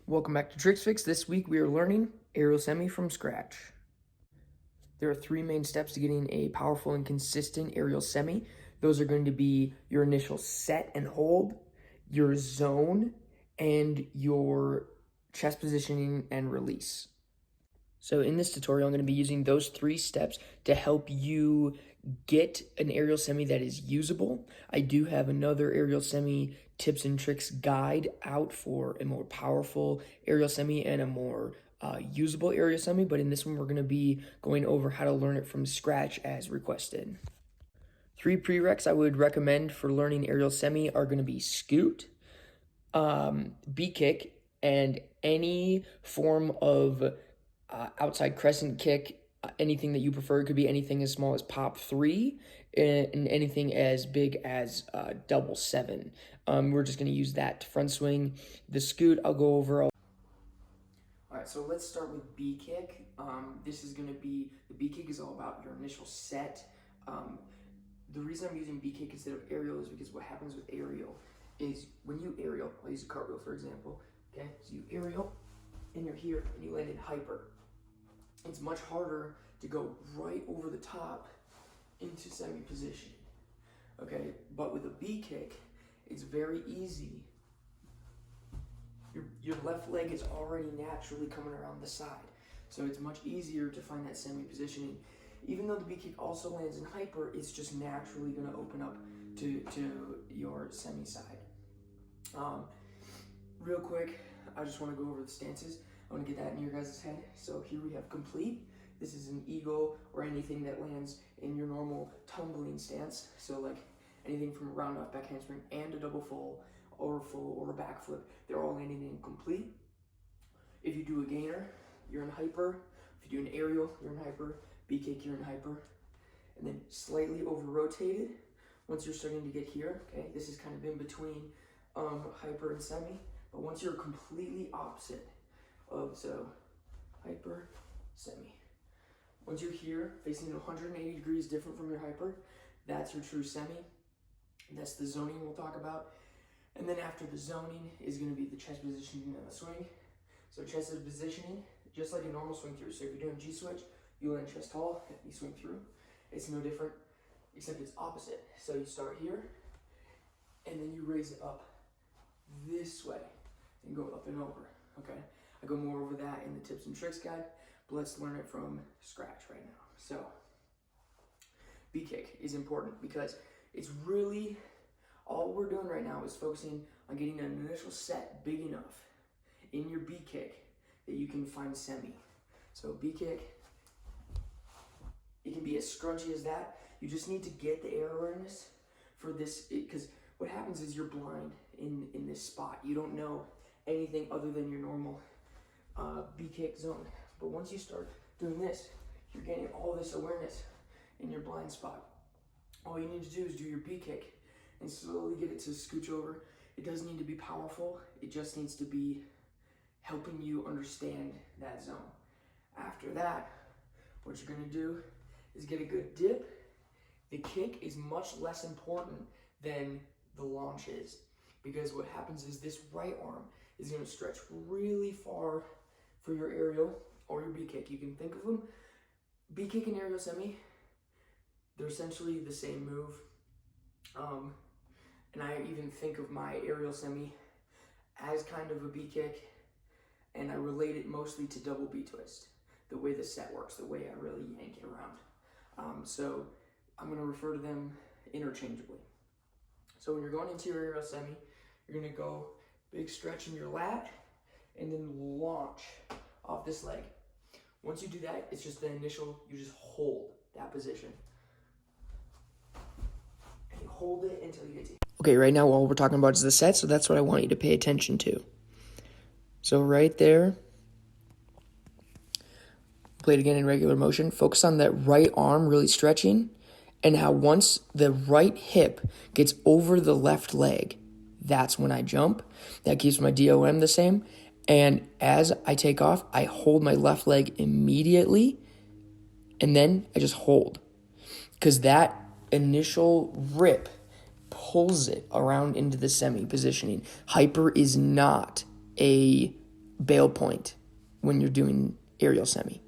Welcome back to Tricks Fix. This week we are learning Aerisl Semi from scratch. There are three main steps to getting a powerful and consistent Aerisl Semi. Those are going to be your initial set and hold, your zone, and your chest positioning and release. So in this tutorial, I'm going to be using those three steps to help you get an Aerisl Semi that is usable. I do have another Aerisl Semi tips and tricks guide out for a more powerful Aerisl Semi and a more usable Aerisl Semi, but in this one, we're going to be going over how to learn it from scratch as requested. Three prereqs I would recommend for learning Aerisl Semi are going to be scoot, B-kick, and any form of outside crescent kick, anything that you prefer. It could be anything as small as pop 3 and anything as big as double 7. We're just going to use that to front swing. The scoot, I'll go over. All right, so let's start with B-kick. This is going to be, the B-kick is all about your initial set. The reason I'm using B-kick instead of aerial is because what happens with aerial is when you aerial, I'll use a cartwheel for example, okay? So you aerial, and you're here, and you land in hyper. It's much harder to go right over the top into semi position, okay? But with a B kick, it's very easy. Your left leg is already naturally coming around the side, so it's much easier to find that semi positioning. Even though the B kick also lands in hyper, it's just naturally going to open up to your semi side. Real quick, I just want to go over the stances. I want to get that in your guys' head. So here we have complete. This is an eagle or anything that lands in your normal tumbling stance. So like anything from a round off back handspring and a double full or a backflip, they're all landing in complete. If you do a gainer, you're in hyper. If you do an aerial, you're in hyper. B-kick, you're in hyper. And then slightly over rotated. Once you're starting to get here, okay, this is kind of in between hyper and semi. But once you're completely opposite of, so hyper, semi. Once you're here, facing 180 degrees different from your hyper, that's your true semi. That's the zoning we'll talk about. And then after the zoning is going to be the chest positioning and the swing. So chest is positioning, just like a normal swing through. So if you're doing G-switch, you land chest tall, you swing through. It's no different, except it's opposite. So you start here, and then you raise it up this way, and go up and over, okay? I go more over that in the tips and tricks guide, but let's learn it from scratch right now. So, B-kick is important because it's really, all we're doing right now is focusing on getting an initial set big enough in your B-kick that you can find semi. So B-kick, it can be as scrunchy as that. You just need to get the air awareness for this, because what happens is you're blind in this spot. You don't know anything other than your normal B-kick zone. But once you start doing this, you're getting all this awareness in your blind spot. All you need to do is do your B-kick and slowly get it to scooch over. It doesn't need to be powerful. It just needs to be helping you understand that zone. After that, what you're gonna do is get a good dip. The kick is much less important than the launch is, because what happens is this right arm is going to stretch really far for your aerial or your B-kick. You can think of them, B-kick and Aerisl Semi, they're essentially the same move. And I even think of my Aerisl Semi as kind of a B-kick, and I relate it mostly to double B-twist, the way the set works, the way I really yank it around. So I'm going to refer to them interchangeably. So when you're going into your Aerisl Semi, you're going to go big stretch in your lat and then launch off this leg. Once you do that, it's just the initial, you just hold that position. And you hold it until you get to. Okay, right now all we're talking about is the set, so that's what I want you to pay attention to. So right there, play it again in regular motion. Focus on that right arm really stretching, and how once the right hip gets over the left leg, that's when I jump. That keeps my DOM the same. And as I take off, I hold my left leg immediately, and then I just hold. Because that initial rip pulls it around into the semi positioning. Hyper is not a bail point when you're doing aerial semi.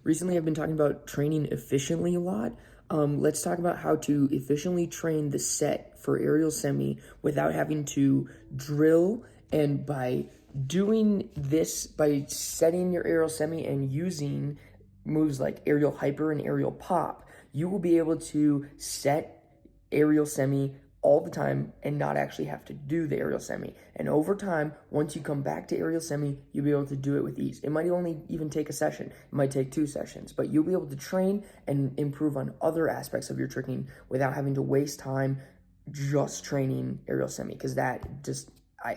Recently, I've been talking about training efficiently a lot. Let's talk about how to efficiently train the set for aerial semi without having to drill. And by doing this, by setting your aerial semi and using moves like aerial hyper and aerial pop, you will be able to set aerial semi all the time and not actually have to do the aerial semi. And over time, once you come back to aerial semi, you'll be able to do it with ease. It might only even take a session. It might take 2 sessions, but you'll be able to train and improve on other aspects of your tricking without having to waste time just training aerial semi, because that just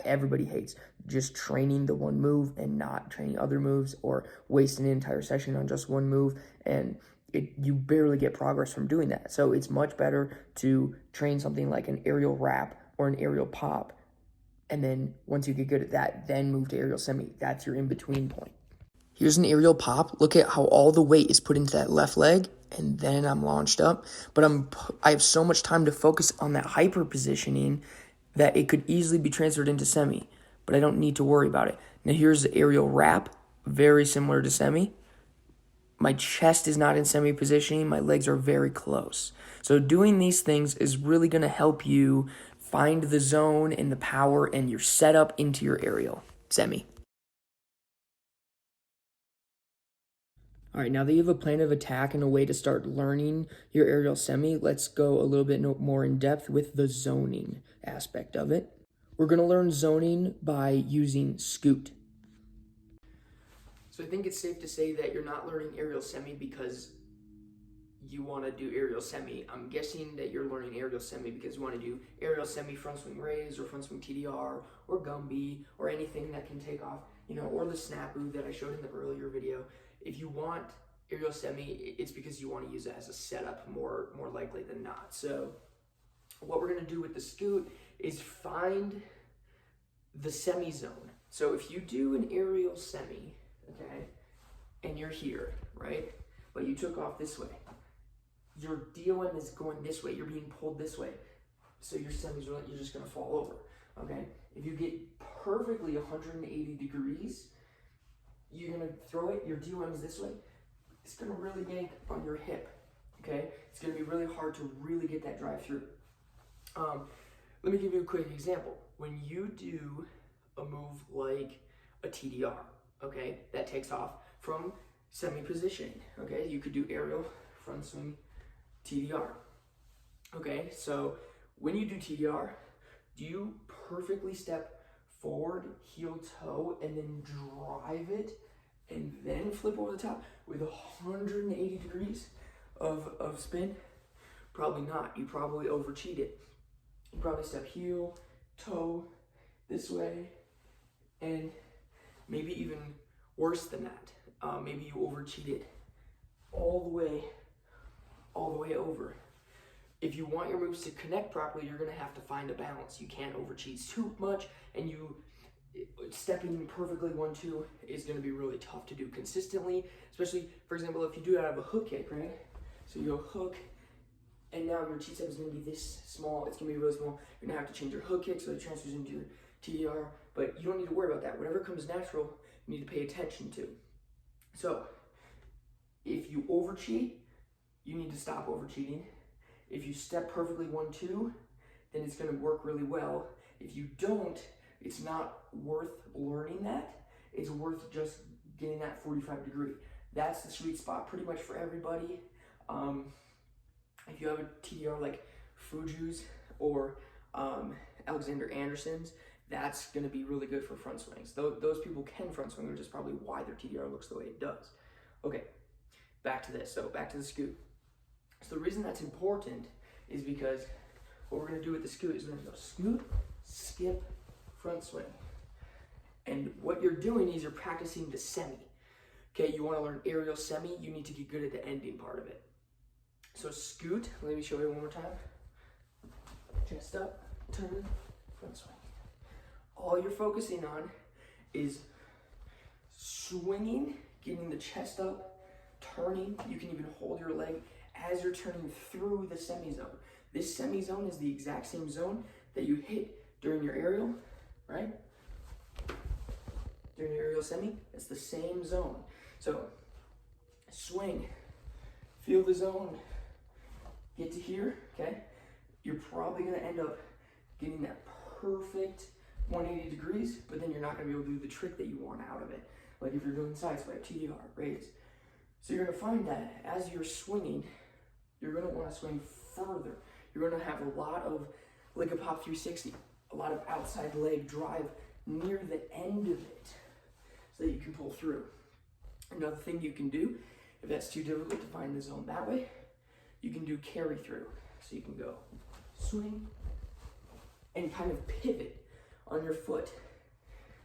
everybody hates just training the one move and not training other moves, or wasting an entire session on just one move, and you barely get progress from doing that. So it's much better to train something like an aerial wrap or an aerial pop, and then once you get good at that, then move to aerial semi. That's your in-between point. Here's an aerial pop. Look at how all the weight is put into that left leg, and then I'm launched up. But I have so much time to focus on that hyper positioning that it could easily be transferred into semi, but I don't need to worry about it. Now here's the aerial wrap, very similar to semi. My chest is not in semi positioning. My legs are very close. So doing these things is really going to help you find the zone and the power and your setup into your aerial semi. All right, now that you have a plan of attack and a way to start learning your aerial semi, let's go a little bit more in depth with the zoning aspect of it. We're going to learn zoning by using scoot. So I think it's safe to say that you're not learning aerial semi because you want to do aerial semi. I'm guessing that you're learning aerial semi because you want to do aerial semi front swing raise or front swing TDR or Gumby or anything that can take off, or the snapu that I showed in the earlier video. If you want aerial semi, it's because you want to use it as a setup more likely than not. So what we're going to do with the scoot is find the semi zone. So if you do an aerial semi, okay, and you're here, right, but you took off this way, your DOM is going this way, you're being pulled this way, so your semis are you're just going to fall over, okay? If you get perfectly 180 degrees, you're going to throw it, your DOM is this way, it's going to really yank on your hip, okay? It's going to be really hard to really get that drive through. Let me give you a quick example. When you do a move like a TDR, okay, that takes off from semi positioning, okay? You could do aerial, front swing, TDR. Okay, so when you do TDR, do you perfectly step forward, heel toe, and then drive it, and then flip over the top with 180 degrees of spin? Probably not. You probably overcheat it. You probably step heel, toe, this way, and maybe even worse than that. Maybe you overcheat it all the way over. If you want your moves to connect properly, you're going to have to find a balance. You can't overcheat too much, and stepping perfectly 1-2 is going to be really tough to do consistently, especially, for example, if you do it out of a hook kick, right? So you go hook, and now your cheat step is going to be this small. It's going to be really small. You're going to have to change your hook kick so it transfers into your TDR, but you don't need to worry about that. Whatever comes natural, you need to pay attention to. So if you overcheat, you need to stop overcheating. If you step perfectly 1-2, then it's going to work really well. If you don't, it's not worth learning that. It's worth just getting that 45 degree. That's the sweet spot pretty much for everybody. If you have a TDR like Fuju's or Alexander Anderson's, that's going to be really good for front swings. Those people can front swing, which is probably why their TDR looks the way it does. Okay, back to this. So back to the scoot. So the reason that's important is because what we're going to do with the scoot is we're going to go scoot, skip, front swing. And what you're doing is you're practicing the semi. Okay, you want to learn aerial semi, you need to get good at the ending part of it. So scoot, let me show you one more time. Chest up, turn, front swing. All you're focusing on is swinging, getting the chest up, turning. You can even hold your leg as you're turning through the semi zone. This semi zone is the exact same zone that you hit during your aerial, right? During your aerial semi, it's the same zone. So swing, feel the zone, get to here, okay? You're probably gonna end up getting that perfect 180 degrees, but then you're not gonna be able to do the trick that you want out of it. Like if you're doing side swipe, TDR, raise. So you're gonna find that as you're swinging, you're gonna wanna swing further. You're gonna have a lot of leg up hop 360, a lot of outside leg drive near the end of it so that you can pull through. Another thing you can do, if that's too difficult to find the zone that way, you can do carry through. So you can go swing and kind of pivot on your foot.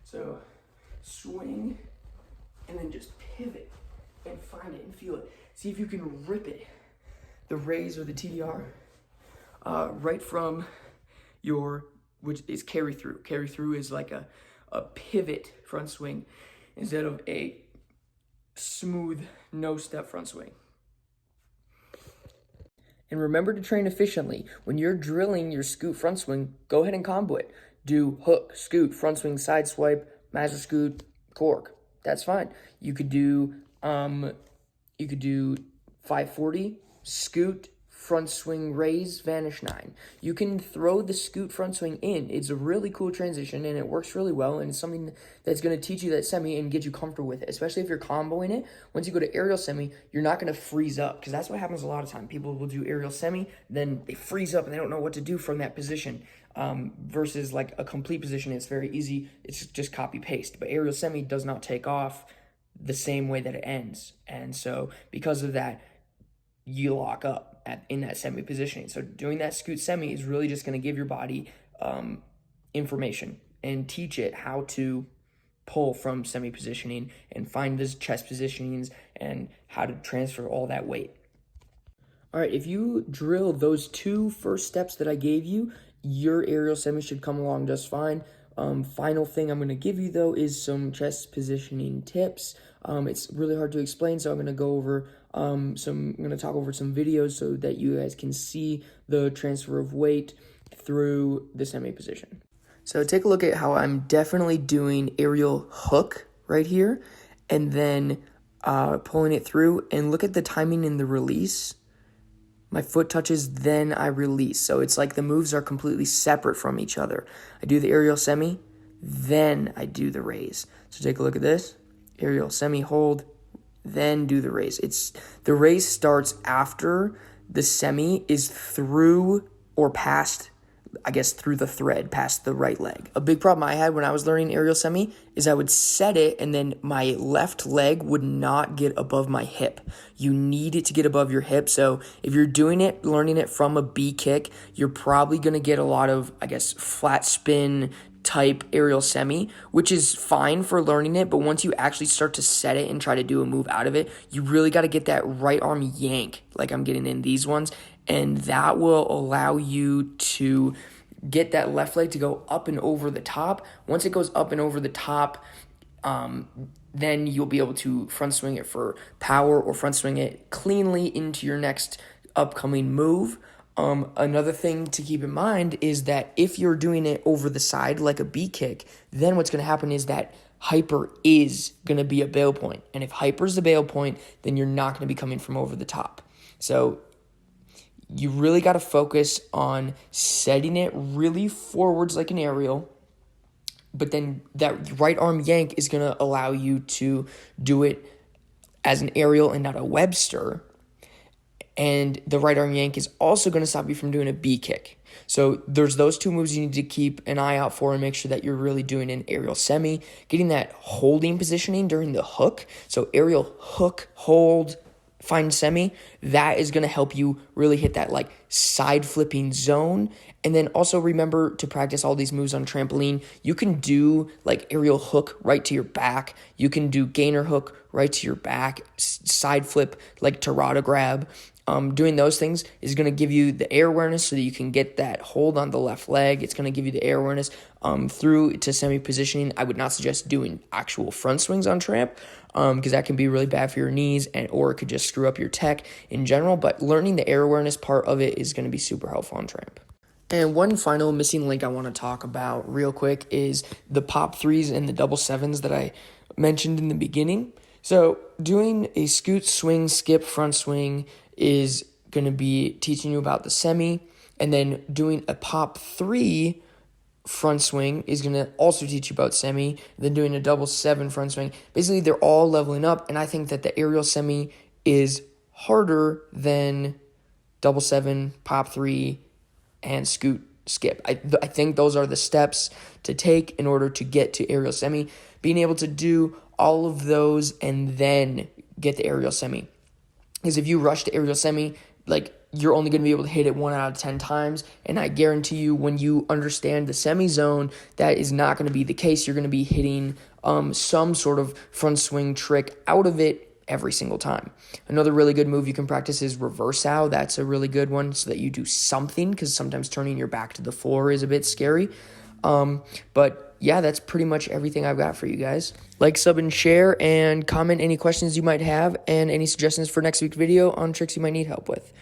So swing and then just pivot and find it and feel it. See if you can rip it, the raise or the TDR, right from your, which is carry through. Carry through is like a pivot front swing instead of a smooth no step front swing. And remember to train efficiently. When you're drilling your scoot front swing, go ahead and combo it. Do hook, scoot, front swing, side swipe, master scoot, cork. That's fine. You could do 540, scoot, front swing, raise, vanish 9. You can throw the scoot front swing in. It's a really cool transition and it works really well, and it's something that's going to teach you that semi and get you comfortable with it, especially if you're comboing it. Once you go to aerial semi, you're not going to freeze up, because that's what happens a lot of time. People will do aerial semi, then they freeze up and they don't know what to do from that position, versus like a complete position. It's very easy. It's just copy paste, but aerial semi does not take off the same way that it ends. And so because of that, you lock up in that semi positioning. So doing that scoot semi is really just going to give your body information and teach it how to pull from semi positioning and find those chest positionings and how to transfer all that weight. All right, if you drill those 2 first steps that I gave you, your aerial semi should come along just fine. Final thing I'm going to give you, though, is some chest positioning tips. It's really hard to explain, so I'm going to go over I'm going to talk over some videos so that you guys can see the transfer of weight through the semi position. So take a look at how I'm definitely doing aerial hook right here, and then pulling it through, and look at the timing in the release. My foot touches, then I release. So it's like the moves are completely separate from each other. I do the aerial semi, then I do the raise. So take a look at this. Aerial semi, hold, then do the raise. The raise starts after the semi is through or past, I guess, through the thread, past the right leg. A big problem I had when I was learning aerial semi is I would set it and then my left leg would not get above my hip. You need it to get above your hip. So if you're doing it, learning it from a B kick, you're probably going to get a lot of, I guess, flat spin type aerial semi, which is fine for learning it, but once you actually start to set it and try to do a move out of it, you really got to get that right arm yank like I'm getting in these ones, and that will allow you to get that left leg to go up and over the top. Once it goes up and over the top, then you'll be able to front swing it for power or front swing it cleanly into your next upcoming move. Another thing to keep in mind is that if you're doing it over the side like a B kick, then what's going to happen is that hyper is going to be a bail point. And if hyper is the bail point, then you're not going to be coming from over the top. So you really got to focus on setting it really forwards like an aerial, but then that right arm yank is going to allow you to do it as an aerial and not a Webster. And the right arm yank is also going to stop you from doing a B kick. So there's those 2 moves you need to keep an eye out for and make sure that you're really doing an aerial semi, getting that holding positioning during the hook. So aerial hook, hold, find semi, that is going to help you really hit that like side flipping zone. And then also remember to practice all these moves on trampoline. You can do like aerial hook right to your back. You can do gainer hook right to your back, side flip like Tirada grab. Doing those things is going to give you the air awareness so that you can get that hold on the left leg. It's going to give you the air awareness through to semi-positioning. I would not suggest doing actual front swings on tramp because that can be really bad for your knees or it could just screw up your tech in general. But learning the air awareness part of it is going to be super helpful on tramp. And one final missing link I want to talk about real quick is the pop threes and the double sevens that I mentioned in the beginning. So doing a scoot, swing, skip, front swing is going to be teaching you about the semi, and then doing a pop three front swing is going to also teach you about semi, then doing a double seven front swing. Basically, they're all leveling up, and I think that the Aerisl Semi is harder than double seven, pop three, and scoot, skip. I think those are the steps to take in order to get to Aerisl Semi. Being able to do all of those and then get the Aerisl Semi. Because if you rush to Aerisl Semi, like, you're only going to be able to hit it 1 out of 10 times, and I guarantee you when you understand the semi zone, that is not going to be the case. You're going to be hitting some sort of front swing trick out of it every single time. Another really good move you can practice is reverse ow. That's a really good one so that you do something, because sometimes turning your back to the floor is a bit scary. But yeah, that's pretty much everything I've got for you guys. Like, sub, and share, and comment any questions you might have and any suggestions for next week's video on tricks you might need help with.